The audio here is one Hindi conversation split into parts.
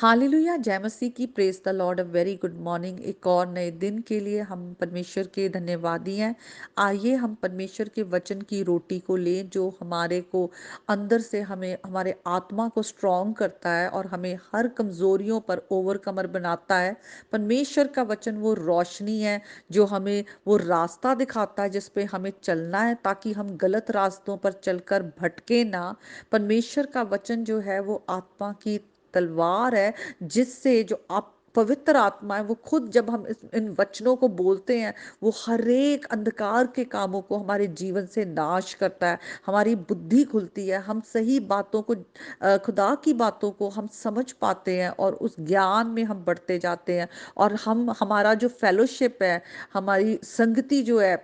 हालेलुया, जय मसीह की। Praise the Lord. A very good morning. एक और नए दिन के लिए हम परमेश्वर के धन्यवादी हैं। आइए हम परमेश्वर के वचन की रोटी को लें जो हमारे को अंदर से हमें हमारे आत्मा को स्ट्रॉन्ग करता है और हमें हर कमजोरियों पर ओवरकमर बनाता है। परमेश्वर का वचन वो रोशनी है जो हमें वो रास्ता दिखाता है जिस पे हमें चलना है ताकि हम गलत रास्तों पर चलकर भटके ना। परमेश्वर का वचन जो है वो आत्मा की तलवार है जिससे जो आप पवित्र आत्मा है वो खुद जब हम इन वचनों को बोलते हैं वो हर एक अंधकार के कामों को हमारे जीवन से नाश करता है। हमारी बुद्धि खुलती है, हम सही बातों को खुदा की बातों को हम समझ पाते हैं और उस ज्ञान में हम बढ़ते जाते हैं। और हम हमारा जो फेलोशिप है, हमारी संगति जो है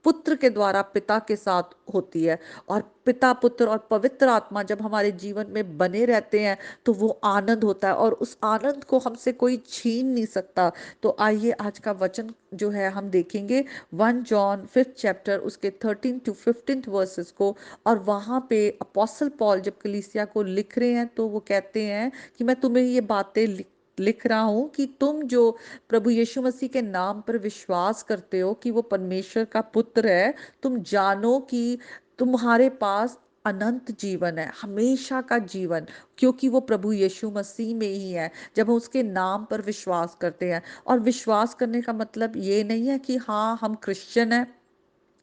पुत्र के द्वारा पिता के साथ होती है। और पिता, पुत्र और पवित्र आत्मा जब हमारे जीवन में बने रहते हैं तो वो आनंद होता है और उस आनंद को हमसे कोई छीन नहीं सकता। तो आइए आज का वचन जो है हम देखेंगे 1 जॉन 5th चैप्टर उसके 13 to 15 वर्सेस को। और वहां पे अपोस्टल पॉल जब कलीसिया को लिख रहे हैं तो वो कहते हैं कि मैं तुम्हें ये बातें लिख रहा हूं कि तुम जो प्रभु यीशु मसीह के नाम पर विश्वास करते हो कि वो परमेश्वर का पुत्र है, तुम जानो कि तुम्हारे पास अनंत जीवन है, हमेशा का जीवन, क्योंकि वो प्रभु यीशु मसीह में ही है जब हम उसके नाम पर विश्वास करते हैं। और विश्वास करने का मतलब ये नहीं है कि हाँ हम क्रिश्चियन हैं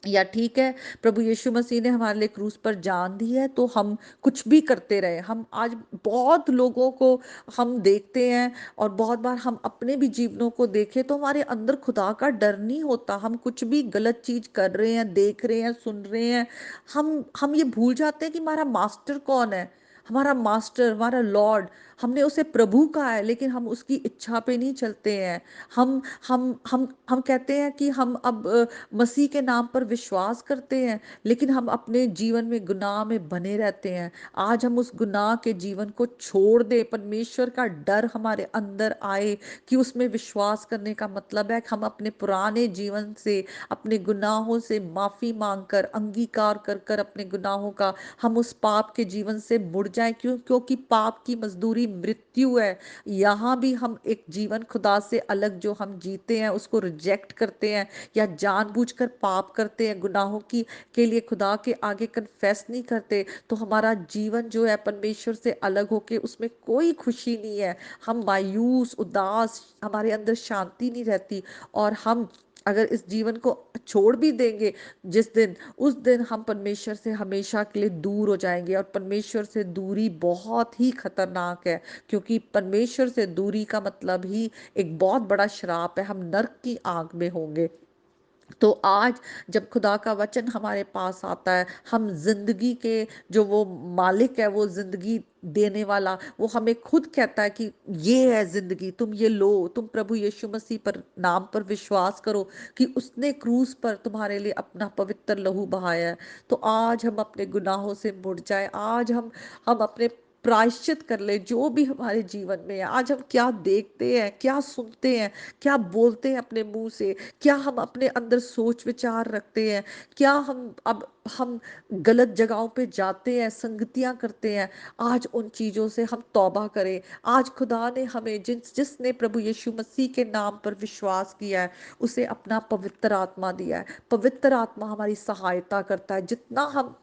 या ठीक है प्रभु यीशु मसीह ने हमारे लिए क्रूस पर जान दी है तो हम कुछ भी करते रहे। हम आज बहुत लोगों को हम देखते हैं और बहुत बार हम अपने भी जीवनों को देखें तो हमारे अंदर खुदा का डर नहीं होता। हम कुछ भी गलत चीज कर रहे हैं, देख रहे हैं, सुन रहे हैं। हम ये भूल जाते हैं कि हमारा मास्टर कौन है। हमारा मास्टर, हमारा लॉर्ड, हमने उसे प्रभु कहा है लेकिन हम उसकी इच्छा पे नहीं चलते हैं। हम कहते हैं कि हम अब मसीह के नाम पर विश्वास करते हैं लेकिन हम अपने जीवन में गुनाह में बने रहते हैं। आज हम उस गुनाह के जीवन को छोड़ दें, परमेश्वर का डर हमारे अंदर आए कि उसमें विश्वास करने का मतलब है कि हम अपने पुराने जीवन से, अपने गुनाहों से माफी मांगकर, अंगीकार कर कर अपने गुनाहों का हम उस पाप के जीवन से मुड़ जाएं। क्योंकि पाप की मजदूरी मृत्यु है। यहाँ भी हम एक जीवन खुदा से अलग जो हम जीते हैं उसको रिजेक्ट करते हैं या जानबूझकर पाप करते हैं, गुनाहों की के लिए खुदा के आगे कन्फेस नहीं करते, तो हमारा जीवन जो है परमेश्वर से अलग होके उसमें कोई खुशी नहीं है। हम मायूस, उदास, हमारे अंदर शांति नहीं रहती। और हम अगर इस जीवन को छोड़ भी देंगे जिस दिन, उस दिन हम परमेश्वर से हमेशा के लिए दूर हो जाएंगे। और परमेश्वर से दूरी बहुत ही खतरनाक है क्योंकि परमेश्वर से दूरी का मतलब ही एक बहुत बड़ा श्राप है। हम नरक की आग में होंगे। तो आज जब खुदा का वचन हमारे पास आता है, हम जिंदगी के जो वो मालिक है, वो जिंदगी देने वाला, वो हमें खुद कहता है कि ये है जिंदगी, तुम ये लो, तुम प्रभु यीशु मसीह पर नाम पर विश्वास करो कि उसने क्रूस पर तुम्हारे लिए अपना पवित्र लहू बहाया है। तो आज हम अपने गुनाहों से मुड़ जाए। आज हम अपने प्रायश्चित कर ले जो भी हमारे जीवन में है। आज हम क्या देखते हैं, क्या सुनते हैं, क्या बोलते हैं अपने मुंह से, क्या हम अपने अंदर सोच विचार रखते हैं, क्या हम गलत जगहों पे जाते हैं, संगतियां करते हैं। आज उन चीजों से हम तौबा करें। आज खुदा ने हमें जिसने प्रभु यीशु मसीह के नाम पर विश्वास किया है उसे अपना पवित्र आत्मा दिया है। पवित्र आत्मा हमारी सहायता करता है। जितना हम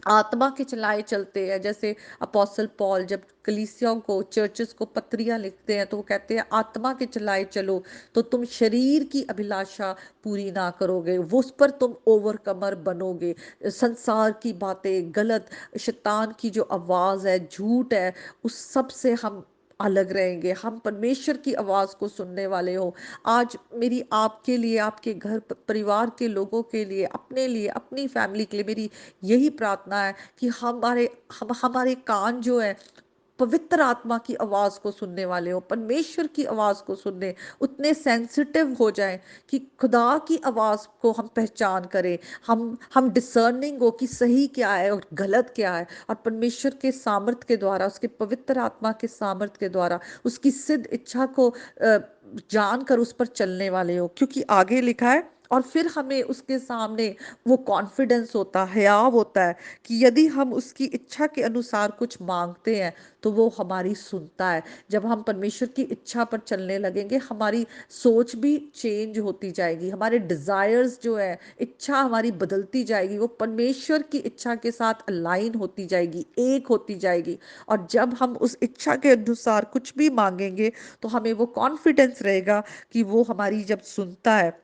आत्मा के चलाए चलते हैं, जैसे अपोस्टल पॉल जब कलीसियाओं को, चर्चेस को पत्रियां लिखते हैं तो वो कहते हैं आत्मा के चलाए चलो तो तुम शरीर की अभिलाषा पूरी ना करोगे, वो उस पर तुम ओवरकमर बनोगे। संसार की बातें, गलत शैतान की जो आवाज है, झूठ है, उस सब से हम अलग रहेंगे। हम परमेश्वर की आवाज को सुनने वाले हो। आज मेरी आपके लिए, आपके घर परिवार के लोगों के लिए, अपनी फैमिली के लिए मेरी यही प्रार्थना है कि हमारे कान जो है पवित्र आत्मा की आवाज को सुनने वाले हो, परमेश्वर की आवाज को सुनने उतने सेंसिटिव हो जाएं कि खुदा की आवाज को हम पहचान करें। हम डिसर्निंग हो कि सही क्या है और गलत क्या है, और परमेश्वर के सामर्थ के द्वारा, उसके पवित्र आत्मा के सामर्थ के द्वारा उसकी सिद्ध इच्छा को जानकर उस पर चलने वाले हो। क्योंकि आगे लिखा है और फिर हमें उसके सामने वो कॉन्फिडेंस होता है, हयाव होता है कि यदि हम उसकी इच्छा के अनुसार कुछ माँगते हैं, तो वो हमारी सुनता है। जब हम परमेश्वर की इच्छा पर चलने लगेंगे, हमारी सोच भी चेंज होती जाएगी, हमारे डिज़ायर्स जो है, इच्छा हमारी बदलती जाएगी, वो परमेश्वर की इच्छा के साथ अलाइन होती जाएगी, एक होती जाएगी। और जब हम उस इच्छा के अनुसार कुछ भी माँगेंगे, तो हमें वो कॉन्फिडेंस रहेगा कि वो हमारी जब सुनता है,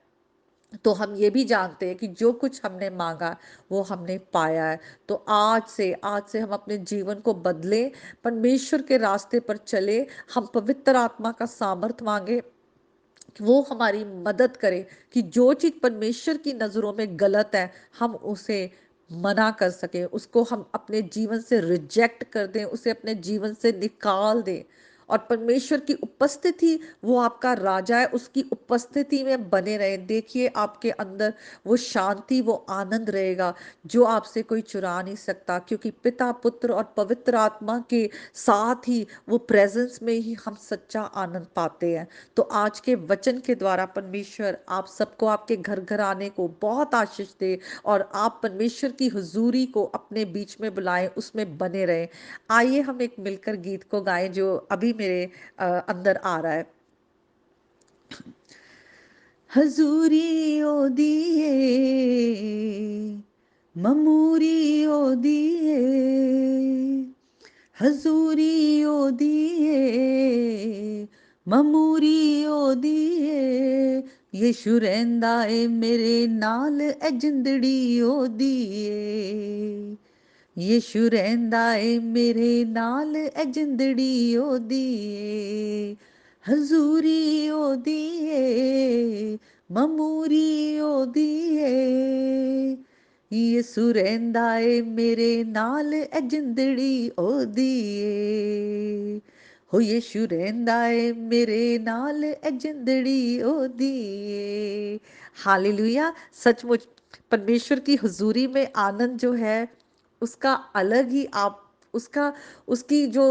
तो हम ये भी जानते हैं कि जो कुछ हमने माँगा, वो हमने पाया है। तो आज से हम अपने जीवन को बदलें, परमेश्वर के रास्ते पर चलें, हम पवित्र आत्मा का सामर्थ माँगे कि वो हमारी मदद करे कि जो चीज़ परमेश्वर की नज़रों में गलत है, हम उसे मना कर सकें, उसको हम अपने जीवन से रिजेक्ट कर दें, उसे अपने जीवन से निकाल दें। और परमेश्वर की उपस्थिति, वो आपका राजा है, उसकी उपस्थिति में बने रहें। देखिए आपके अंदर वो शांति, वो आनंद रहेगा, जो आपसे कोई चुरा नहीं सकता, क्योंकि पिता, पुत्र और पवित्र आत्मा के साथ ही, वो प्रेज़ेंस में ही हम सच्चा आनंद पाते हैं। तो आज के वचन के द्वारा परमेश्वर आप सबको आपके घर घर आने को बहुत आशीष दे, और आप परमेश्वर की हुजूरी को अपने बीच में बुलाएं, उसमें बने रहें। आइए हम एक मिलकर गीत को गाएं जो अभी मेरे अंदर आ रहा है। हजूरी ओ दिए, ममूरी ओ दिए, हजूरी ओ दिए, ममूरी ओ दिए, यीशु रहिंदा ए मेरे नाल ए जिंदड़ी ओ दिए, यीशु रहिंदा ए मेरे नाल ए जिंदड़ी ओ दिए, हजूरी ओ दिए, ममूरी ओ दिए, यीशु रहिंदा ए मेरे नाल ए जिंदड़ी ओ दिए, हो यीशु रहिंदा ए मेरे नाल ए जिंदड़ी ओ दिए। हालेलुया। सचमुच परमेश्वर की हुजूरी में आनंद जो है, उसका अलग ही आप उसका उसकी जो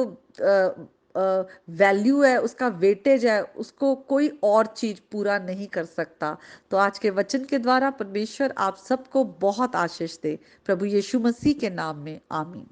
वैल्यू है, उसका वेटेज है, उसको कोई और चीज पूरा नहीं कर सकता। तो आज के वचन के द्वारा परमेश्वर आप सबको बहुत आशीष दे, प्रभु यीशु मसीह के नाम में आमीन।